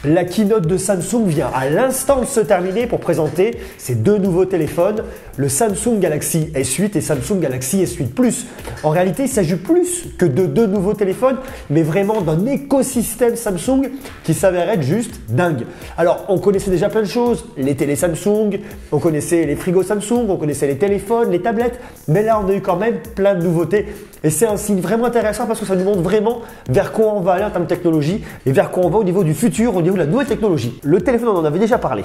La keynote de Samsung vient à l'instant de se terminer pour présenter ces deux nouveaux téléphones, le Samsung Galaxy S8 et Samsung Galaxy S8 Plus. En réalité, il s'agit plus que de deux nouveaux téléphones, mais vraiment d'un écosystème Samsung qui s'avère être juste dingue. Alors, on connaissait déjà plein de choses, les télés Samsung, on connaissait les frigos Samsung, on connaissait les téléphones, les tablettes, mais là, on a eu quand même plein de nouveautés. Et c'est un signe vraiment intéressant parce que ça nous montre vraiment vers quoi on va aller en termes de technologie et vers quoi on va au niveau du futur, au niveau de la nouvelle technologie. Le téléphone, on en avait déjà parlé.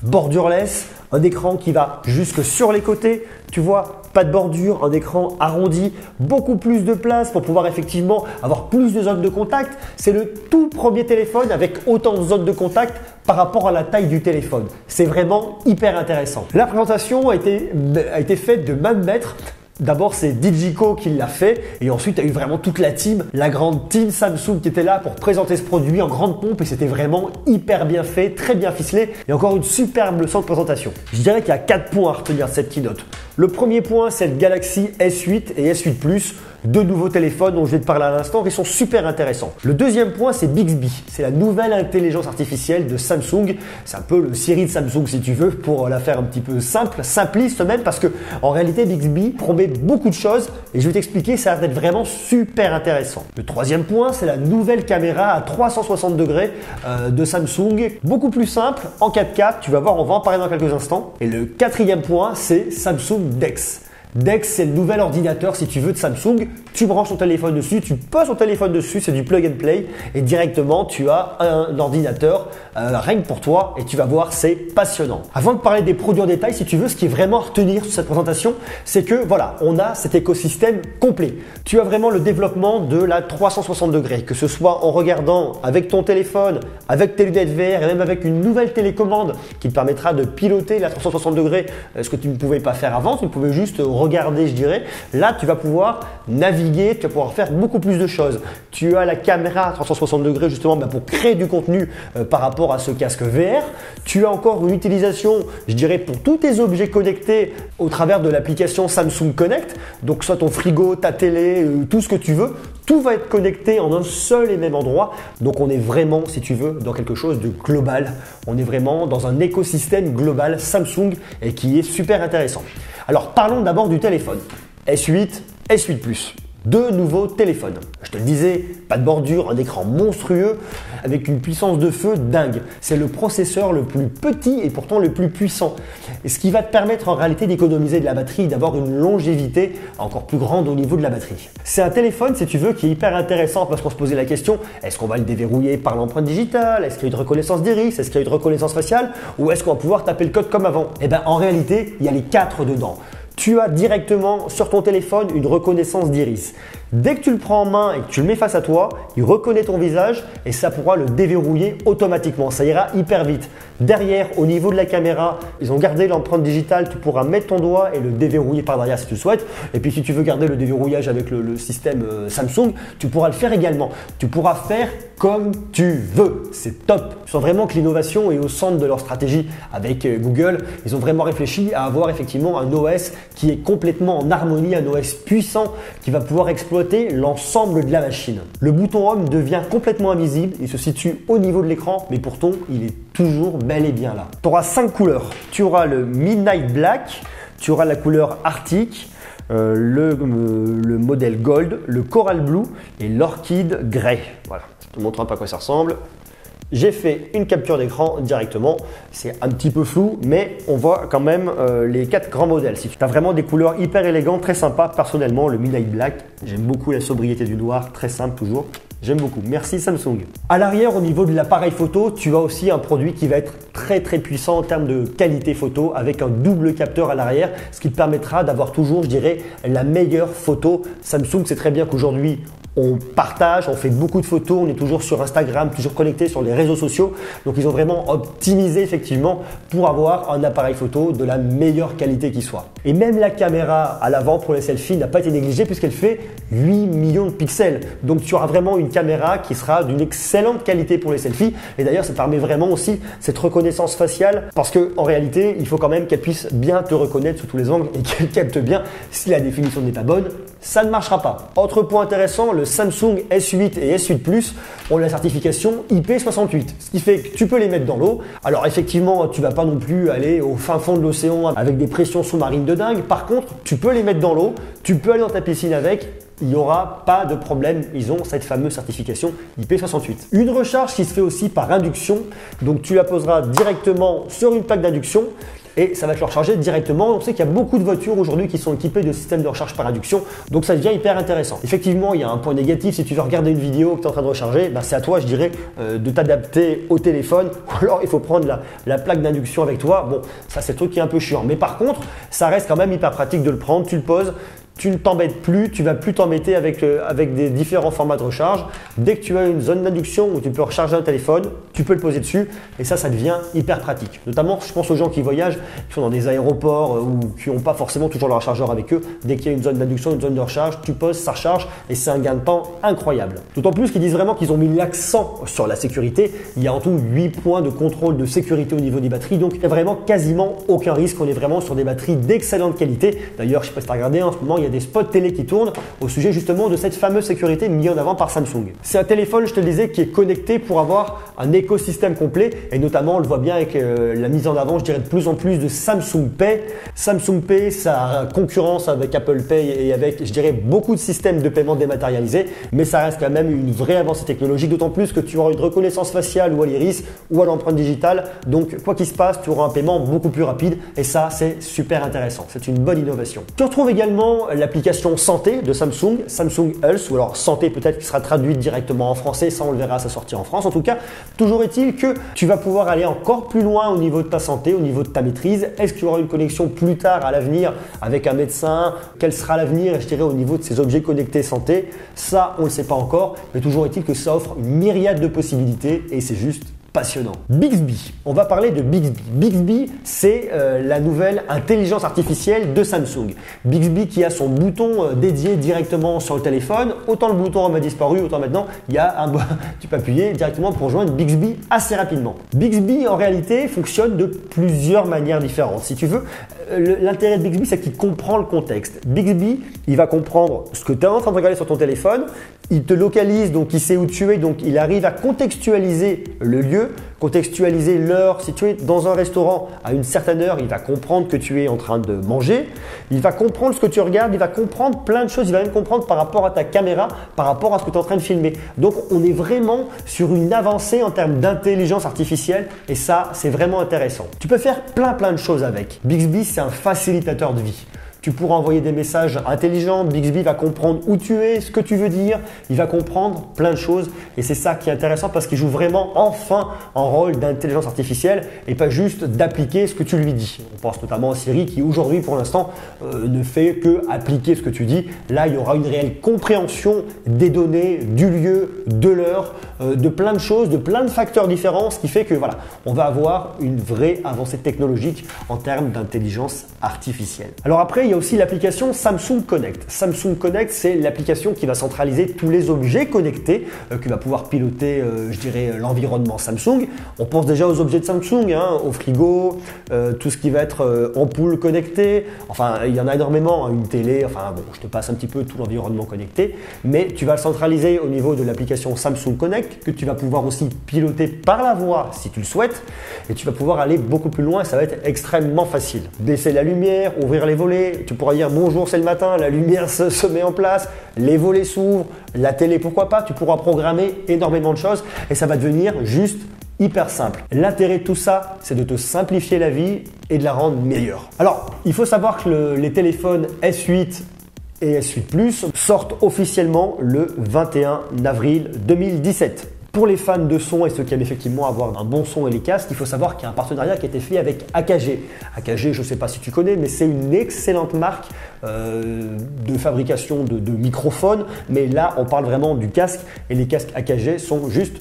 Bordureless, un écran qui va jusque sur les côtés, tu vois, pas de bordure, un écran arrondi, beaucoup plus de place pour pouvoir effectivement avoir plus de zones de contact. C'est le tout premier téléphone avec autant de zones de contact par rapport à la taille du téléphone. C'est vraiment hyper intéressant. La présentation a été faite de main de maître. D'abord, c'est Digico qui l'a fait et ensuite, il y a eu vraiment toute la team, la grande team Samsung qui était là pour présenter ce produit en grande pompe et c'était vraiment hyper bien fait, très bien ficelé et encore une superbe leçon de présentation. Je dirais qu'il y a 4 points à retenir de cette keynote. Le premier point, c'est le Galaxy S8 et S8 Plus, deux nouveaux téléphones dont je vais te parler à l'instant qui sont super intéressants. Le deuxième point, c'est Bixby. C'est la nouvelle intelligence artificielle de Samsung. C'est un peu le Siri de Samsung si tu veux, pour la faire un petit peu simple, simpliste même, parce que en réalité, Bixby promet beaucoup de choses et je vais t'expliquer, ça va être vraiment super intéressant. Le troisième point, c'est la nouvelle caméra à 360 degrés de Samsung, beaucoup plus simple, en 4K. Tu vas voir, on va en parler dans quelques instants. Et le quatrième point, c'est Samsung DeX. DeX, c'est le nouvel ordinateur, si tu veux, de Samsung. Tu branches ton téléphone dessus, tu poses ton téléphone dessus, c'est du plug and play et directement, tu as un ordinateur rien que pour toi et tu vas voir, c'est passionnant. Avant de parler des produits en détail, si tu veux, ce qui est vraiment à retenir sur cette présentation, c'est que voilà, on a cet écosystème complet. Tu as vraiment le développement de la 360 degrés, que ce soit en regardant avec ton téléphone, avec tes lunettes VR et même avec une nouvelle télécommande qui te permettra de piloter la 360 degrés, ce que tu ne pouvais pas faire avant, tu pouvais juste regarder, je dirais. Là, tu vas pouvoir naviguer, tu vas pouvoir faire beaucoup plus de choses. Tu as la caméra 360 degrés justement pour créer du contenu par rapport à ce casque VR. Tu as encore une utilisation, je dirais, pour tous tes objets connectés au travers de l'application Samsung Connect. Donc, soit ton frigo, ta télé, tout ce que tu veux. Tout va être connecté en un seul et même endroit. Donc, on est vraiment, si tu veux, dans quelque chose de global. On est vraiment dans un écosystème global Samsung et qui est super intéressant. Alors, parlons d'abord du téléphone. S8, S8 Plus. Deux nouveaux téléphones. Je te le disais, pas de bordure, un écran monstrueux avec une puissance de feu dingue. C'est le processeur le plus petit et pourtant le plus puissant. Et ce qui va te permettre en réalité d'économiser de la batterie, d'avoir une longévité encore plus grande au niveau de la batterie. C'est un téléphone, si tu veux, qui est hyper intéressant parce qu'on se posait la question, est-ce qu'on va le déverrouiller par l'empreinte digitale? Est-ce qu'il y a une reconnaissance d'iris? Est-ce qu'il y a une reconnaissance faciale? Ou est-ce qu'on va pouvoir taper le code comme avant? Eh bien, en réalité, il y a les 4 dedans. Tu as directement sur ton téléphone une reconnaissance d'iris. Dès que tu le prends en main et que tu le mets face à toi, il reconnaît ton visage et ça pourra le déverrouiller automatiquement. Ça ira hyper vite. Derrière, au niveau de la caméra, ils ont gardé l'empreinte digitale. Tu pourras mettre ton doigt et le déverrouiller par derrière si tu le souhaites. Et puis si tu veux garder le déverrouillage avec le système Samsung, tu pourras le faire également. Tu pourras faire comme tu veux. C'est top. Je sens vraiment que l'innovation est au centre de leur stratégie avec Google. Ils ont vraiment réfléchi à avoir effectivement un OS qui est complètement en harmonie, un OS puissant qui va pouvoir exploiter l'ensemble de la machine. Le bouton Home devient complètement invisible, il se situe au niveau de l'écran, mais pourtant il est toujours bel et bien là. Tu auras 5 couleurs. Tu auras le Midnight Black, tu auras la couleur Arctic, le modèle Gold, le Coral Blue et l'Orchid Grey. Voilà, je te montre un peu à quoi ça ressemble. J'ai fait une capture d'écran directement, c'est un petit peu flou, mais on voit quand même les 4 grands modèles. Si tu as vraiment des couleurs hyper élégantes, très sympas, personnellement le Midnight Black, j'aime beaucoup la sobriété du noir, très simple toujours. J'aime beaucoup. Merci Samsung. À l'arrière, au niveau de l'appareil photo, tu as aussi un produit qui va être très puissant en termes de qualité photo avec un double capteur à l'arrière, ce qui te permettra d'avoir toujours, je dirais, la meilleure photo. Samsung sait très bien qu'aujourd'hui, on partage, on fait beaucoup de photos, on est toujours sur Instagram, toujours connecté sur les réseaux sociaux. Donc, ils ont vraiment optimisé effectivement pour avoir un appareil photo de la meilleure qualité qui soit. Et même la caméra à l'avant pour les selfies n'a pas été négligée puisqu'elle fait 8 millions de pixels. Donc, tu auras vraiment une caméra qui sera d'une excellente qualité pour les selfies. Et d'ailleurs, ça permet vraiment aussi cette reconnaissance faciale parce qu'en réalité, il faut quand même qu'elle puisse bien te reconnaître sous tous les angles et qu'elle capte bien. Si la définition n'est pas bonne, ça ne marchera pas. Autre point intéressant, le Samsung S8 et S8 Plus ont la certification IP68, ce qui fait que tu peux les mettre dans l'eau. Alors effectivement, tu vas pas non plus aller au fin fond de l'océan avec des pressions sous-marines de dingue. Par contre, tu peux les mettre dans l'eau, tu peux aller dans ta piscine avec. Il n'y aura pas de problème, ils ont cette fameuse certification IP68. Une recharge qui se fait aussi par induction, donc tu la poseras directement sur une plaque d'induction et ça va te le recharger directement. On sait qu'il y a beaucoup de voitures aujourd'hui qui sont équipées de systèmes de recharge par induction, donc ça devient hyper intéressant. Effectivement, il y a un point négatif, si tu veux regarder une vidéo que tu es en train de recharger, c'est à toi, je dirais, de t'adapter au téléphone, ou alors il faut prendre la plaque d'induction avec toi. Bon, ça c'est le truc qui est un peu chiant, mais par contre, ça reste quand même hyper pratique de le prendre, tu le poses, tu ne t'embêtes plus, tu vas plus t'embêter avec des différents formats de recharge. Dès que tu as une zone d'induction où tu peux recharger un téléphone, tu peux le poser dessus et ça devient hyper pratique. Notamment, je pense aux gens qui voyagent, qui sont dans des aéroports ou qui n'ont pas forcément toujours leur rechargeur avec eux. Dès qu'il y a une zone d'induction, une zone de recharge, tu poses, ça recharge et c'est un gain de temps incroyable. D'autant plus qu'ils disent vraiment qu'ils ont mis l'accent sur la sécurité. Il y a en tout 8 points de contrôle de sécurité au niveau des batteries, donc il n'y a vraiment quasiment aucun risque. On est vraiment sur des batteries d'excellente qualité. D'ailleurs, je ne sais pas si tu as regardé, en ce moment, il y a des spots télé qui tournent au sujet justement de cette fameuse sécurité mise en avant par Samsung. C'est un téléphone, je te le disais, qui est connecté pour avoir un écosystème complet et notamment on le voit bien avec la mise en avant, je dirais de plus en plus de Samsung Pay. Samsung Pay, ça concurrence avec Apple Pay et avec, je dirais, beaucoup de systèmes de paiement dématérialisés, mais ça reste quand même une vraie avancée technologique, d'autant plus que tu auras une reconnaissance faciale ou à l'iris ou à l'empreinte digitale. Donc quoi qu'il se passe, tu auras un paiement beaucoup plus rapide et ça, c'est super intéressant. C'est une bonne innovation. Tu retrouves également l'application santé de Samsung, Samsung Health, ou alors santé peut-être qui sera traduite directement en français, ça on le verra à sa sortie en France. En tout cas, toujours est-il que tu vas pouvoir aller encore plus loin au niveau de ta santé, au niveau de ta maîtrise. Est-ce qu'il y aura une connexion plus tard à l'avenir avec un médecin? Quel sera l'avenir, je dirais, au niveau de ces objets connectés santé? Ça, on ne le sait pas encore, mais toujours est-il que ça offre une myriade de possibilités et c'est juste passionnant. Bixby, on va parler de Bixby. Bixby, c'est la nouvelle intelligence artificielle de Samsung. Bixby qui a son bouton dédié directement sur le téléphone. Autant le bouton en a disparu, autant maintenant il y a un tu peux appuyer directement pour rejoindre Bixby assez rapidement. Bixby en réalité fonctionne de plusieurs manières différentes. Si tu veux, l'intérêt de Bixby, c'est qu'il comprend le contexte. Bixby, il va comprendre ce que tu es en train de regarder sur ton téléphone. Il te localise, donc il sait où tu es, donc il arrive à contextualiser le lieu, contextualiser l'heure. Si tu es dans un restaurant à une certaine heure, il va comprendre que tu es en train de manger, il va comprendre ce que tu regardes, il va comprendre plein de choses, il va même comprendre par rapport à ta caméra, par rapport à ce que tu es en train de filmer. Donc on est vraiment sur une avancée en termes d'intelligence artificielle et ça, c'est vraiment intéressant. Tu peux faire plein de choses avec. Bixby, c'est un facilitateur de vie. Tu pourras envoyer des messages intelligents, Bixby va comprendre où tu es, ce que tu veux dire, il va comprendre plein de choses et c'est ça qui est intéressant parce qu'il joue vraiment enfin un rôle d'intelligence artificielle et pas juste d'appliquer ce que tu lui dis. On pense notamment à Siri qui aujourd'hui pour l'instant ne fait que appliquer ce que tu dis. Là, il y aura une réelle compréhension des données, du lieu, de l'heure, de plein de choses, de plein de facteurs différents, ce qui fait que voilà, on va avoir une vraie avancée technologique en termes d'intelligence artificielle. Alors après, il y a aussi l'application Samsung Connect. Samsung Connect, c'est l'application qui va centraliser tous les objets connectés, qui va pouvoir piloter, je dirais, l'environnement Samsung. On pense déjà aux objets de Samsung, au frigo, tout ce qui va être ampoule connectée. Enfin, il y en a énormément, une télé. Enfin, bon, je te passe un petit peu tout l'environnement connecté, mais tu vas le centraliser au niveau de l'application Samsung Connect, que tu vas pouvoir aussi piloter par la voix si tu le souhaites, et tu vas pouvoir aller beaucoup plus loin. Ça va être extrêmement facile. Baisser la lumière, ouvrir les volets. Tu pourras dire bonjour, c'est le matin, la lumière se met en place, les volets s'ouvrent, la télé pourquoi pas, tu pourras programmer énormément de choses et ça va devenir juste hyper simple. L'intérêt de tout ça, c'est de te simplifier la vie et de la rendre meilleure. Alors, il faut savoir que les téléphones S8 et S8 Plus sortent officiellement le 21 avril 2017. Pour les fans de son et ceux qui aiment effectivement avoir un bon son et les casques, il faut savoir qu'il y a un partenariat qui a été fait avec AKG. AKG, je ne sais pas si tu connais, mais c'est une excellente marque de fabrication de microphones. Mais là, on parle vraiment du casque et les casques AKG sont juste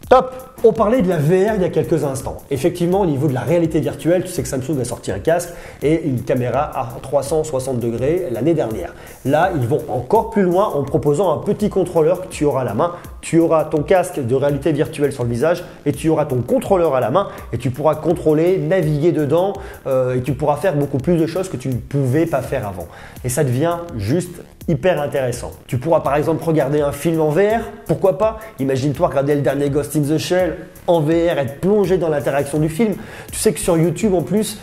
top! On parlait de la VR il y a quelques instants. Effectivement, au niveau de la réalité virtuelle, tu sais que Samsung a sorti un casque et une caméra à 360 degrés l'année dernière. Là, ils vont encore plus loin en proposant un petit contrôleur que tu auras à la main. Tu auras ton casque de réalité virtuelle sur le visage et tu auras ton contrôleur à la main et tu pourras contrôler, naviguer dedans et tu pourras faire beaucoup plus de choses que tu ne pouvais pas faire avant. Et ça devient juste hyper intéressant. Tu pourras par exemple regarder un film en VR, pourquoi pas? Imagine-toi regarder le dernier Ghost in the Shell en VR, être plongé dans l'interaction du film. Tu sais que sur YouTube en plus,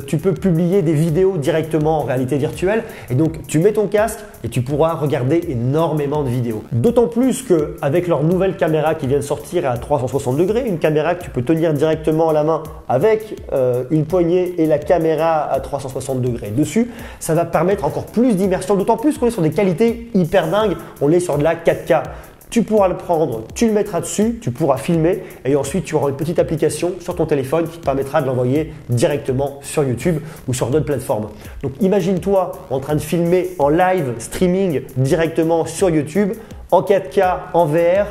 tu peux publier des vidéos directement en réalité virtuelle et donc tu mets ton casque et tu pourras regarder énormément de vidéos. D'autant plus qu'avec leur nouvelle caméra qui vient de sortir à 360 degrés, une caméra que tu peux tenir directement à la main avec une poignée et la caméra à 360 degrés dessus, ça va permettre encore plus d'immersion, d'autant plus qu'on est sur des qualités hyper dingues, on est sur de la 4K. Tu pourras le prendre, tu le mettras dessus, tu pourras filmer et ensuite tu auras une petite application sur ton téléphone qui te permettra de l'envoyer directement sur YouTube ou sur d'autres plateformes. Donc imagine-toi en train de filmer en live streaming directement sur YouTube en 4K, en VR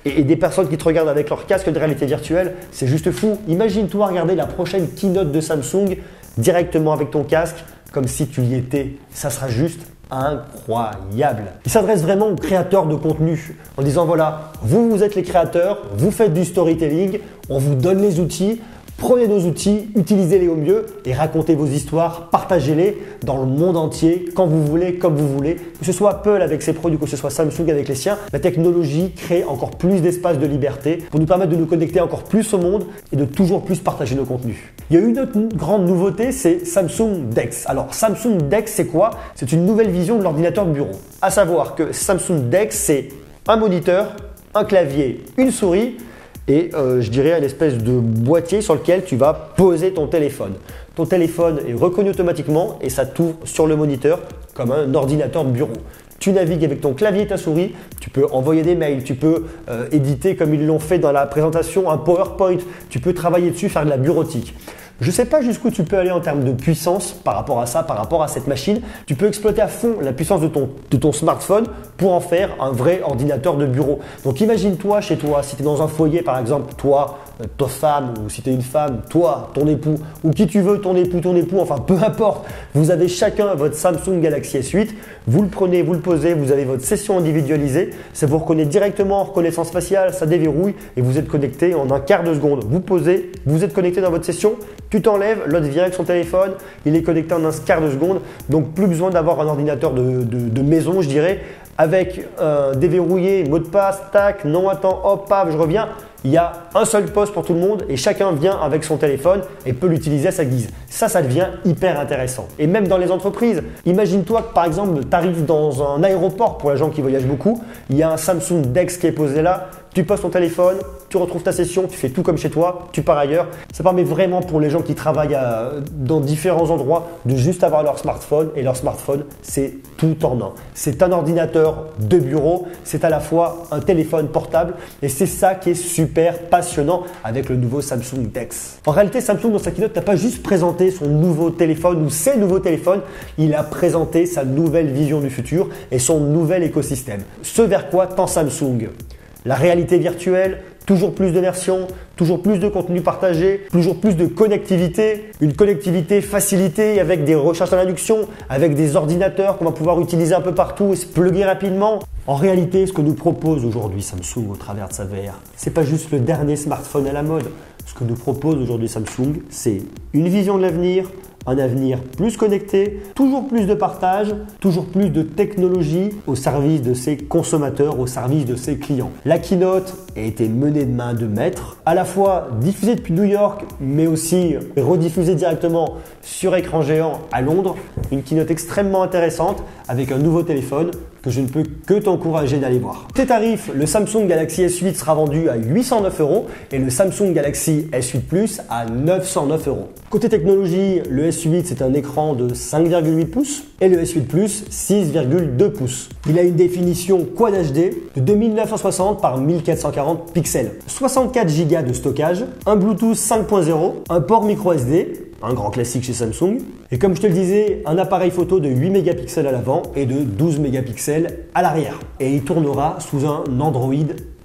et des personnes qui te regardent avec leur casque de réalité virtuelle, c'est juste fou. Imagine-toi regarder la prochaine keynote de Samsung directement avec ton casque comme si tu y étais. Ça sera juste incroyable. Il s'adresse vraiment aux créateurs de contenu en disant voilà, vous êtes les créateurs, vous faites du storytelling, on vous donne les outils, prenez nos outils, utilisez-les au mieux et racontez vos histoires, partagez-les dans le monde entier, quand vous voulez, comme vous voulez. Que ce soit Apple avec ses produits, que ce soit Samsung avec les siens, la technologie crée encore plus d'espace de liberté pour nous permettre de nous connecter encore plus au monde et de toujours plus partager nos contenus. Il y a une autre grande nouveauté, c'est Samsung DeX. Alors Samsung DeX, c'est quoi? C'est une nouvelle vision de l'ordinateur de bureau. À savoir que Samsung DeX, c'est un moniteur, un clavier, une souris et je dirais une espèce de boîtier sur lequel tu vas poser ton téléphone. Ton téléphone est reconnu automatiquement et ça t'ouvre sur le moniteur comme un ordinateur de bureau. Tu navigues avec ton clavier et ta souris, tu peux envoyer des mails, tu peux éditer comme ils l'ont fait dans la présentation un PowerPoint, tu peux travailler dessus, faire de la bureautique. Je ne sais pas jusqu'où tu peux aller en termes de puissance par rapport à ça, par rapport à cette machine. Tu peux exploiter à fond la puissance de ton smartphone pour en faire un vrai ordinateur de bureau. Donc imagine-toi chez toi, si tu es dans un foyer par exemple, toi, ta femme ou si tu es une femme, toi, ton époux ou qui tu veux, ton époux, enfin peu importe. Vous avez chacun votre Samsung Galaxy S8, vous le prenez, vous le posez, vous avez votre session individualisée, ça vous reconnaît directement en reconnaissance faciale, ça déverrouille et vous êtes connecté en un quart de seconde. Vous posez, vous êtes connecté dans votre session, tu t'enlèves, l'autre vient avec son téléphone, il est connecté en un quart de seconde, donc plus besoin d'avoir un ordinateur de maison, je dirais, avec déverrouillé, mot de passe, tac, non attends, hop, paf, je reviens. Il y a un seul poste pour tout le monde et chacun vient avec son téléphone et peut l'utiliser à sa guise. Ça devient hyper intéressant. Et même dans les entreprises, imagine-toi que par exemple, tu arrives dans un aéroport pour les gens qui voyagent beaucoup, il y a un Samsung DeX qui est posé là, tu poses ton téléphone, tu retrouves ta session, tu fais tout comme chez toi, tu pars ailleurs. Ça permet vraiment pour les gens qui travaillent dans différents endroits de juste avoir leur smartphone et leur smartphone, c'est tout en un. C'est un ordinateur de bureau, c'est à la fois un téléphone portable et c'est ça qui est super passionnant avec le nouveau Samsung DeX. En réalité, Samsung dans sa keynote n'a pas juste présenté son nouveau téléphone ou ses nouveaux téléphones, il a présenté sa nouvelle vision du futur et son nouvel écosystème. Ce vers quoi tend Samsung? La réalité virtuelle, toujours plus de versions, toujours plus de contenu partagé, toujours plus de connectivité, une connectivité facilitée avec des recherches en induction, avec des ordinateurs qu'on va pouvoir utiliser un peu partout et se plugger rapidement. En réalité, ce que nous propose aujourd'hui Samsung au travers de sa VR, c'est pas juste le dernier smartphone à la mode. Ce que nous propose aujourd'hui Samsung, c'est une vision de l'avenir, un avenir plus connecté, toujours plus de partage, toujours plus de technologie au service de ses consommateurs, au service de ses clients. La keynote a été menée de main de maître, à la fois diffusée depuis New York, mais aussi rediffusée directement sur écran géant à Londres. Une keynote extrêmement intéressante avec un nouveau téléphone que je ne peux que t'encourager d'aller voir. Tes tarifs, le Samsung Galaxy S8 sera vendu à 809 € et le Samsung Galaxy S8 Plus à 909 €. Côté technologie, le S8 c'est un écran de 5,8 pouces et le S8 Plus 6,2 pouces. Il a une définition Quad HD de 2960 par 1440 pixels, 64 Go de stockage, un Bluetooth 5.0, un port micro SD, un grand classique chez Samsung. Et comme je te le disais, un appareil photo de 8 mégapixels à l'avant et de 12 mégapixels à l'arrière. Et il tournera sous un Android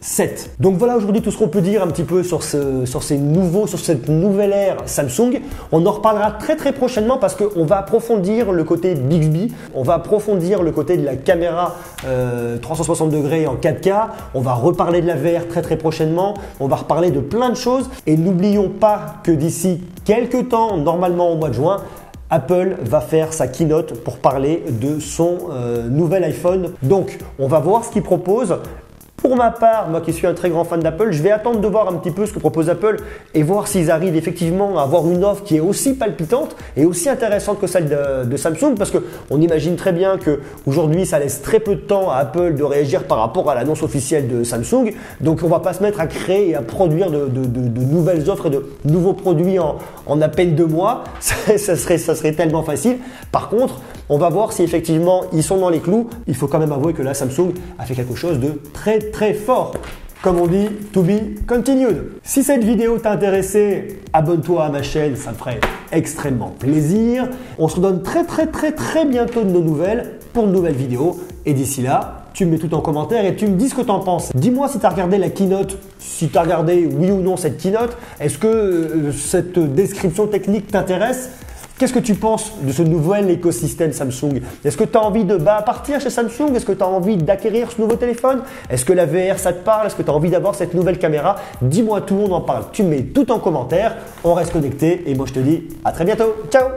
7. Donc voilà aujourd'hui tout ce qu'on peut dire un petit peu sur cette nouvelle ère Samsung. On en reparlera très prochainement parce qu'on va approfondir le côté Bixby, on va approfondir le côté de la caméra 360 degrés en 4K, on va reparler de la VR très prochainement, on va reparler de plein de choses et n'oublions pas que d'ici quelques temps, normalement au mois de juin, Apple va faire sa keynote pour parler de son nouvel iPhone. Donc, on va voir ce qu'il propose. Pour ma part, moi qui suis un très grand fan d'Apple, je vais attendre de voir un petit peu ce que propose Apple et voir s'ils arrivent effectivement à avoir une offre qui est aussi palpitante et aussi intéressante que celle de Samsung, parce qu'on imagine très bien qu'aujourd'hui, ça laisse très peu de temps à Apple de réagir par rapport à l'annonce officielle de Samsung. Donc, on ne va pas se mettre à créer et à produire de nouvelles offres et de nouveaux produits en à peine 2 mois. Ça serait tellement facile. Par contre, on va voir si effectivement ils sont dans les clous. Il faut quand même avouer que là, Samsung a fait quelque chose de très fort. Comme on dit, to be continued. Si cette vidéo t'a intéressé, abonne-toi à ma chaîne, ça me ferait extrêmement plaisir. On se redonne très bientôt de nos nouvelles pour de nouvelles vidéos. Et d'ici là, tu me mets tout en commentaire et tu me dis ce que tu en penses. Dis-moi si tu as regardé la keynote, si tu as regardé oui ou non cette keynote. Est-ce que cette description technique t'intéresse ? Qu'est-ce que tu penses de ce nouvel écosystème Samsung? Est-ce que tu as envie de partir chez Samsung? Est-ce que tu as envie d'acquérir ce nouveau téléphone? Est-ce que la VR ça te parle? Est-ce que tu as envie d'avoir cette nouvelle caméra? Dis-moi tout, on en parle. Tu mets tout en commentaire, on reste connecté et moi je te dis à très bientôt. Ciao!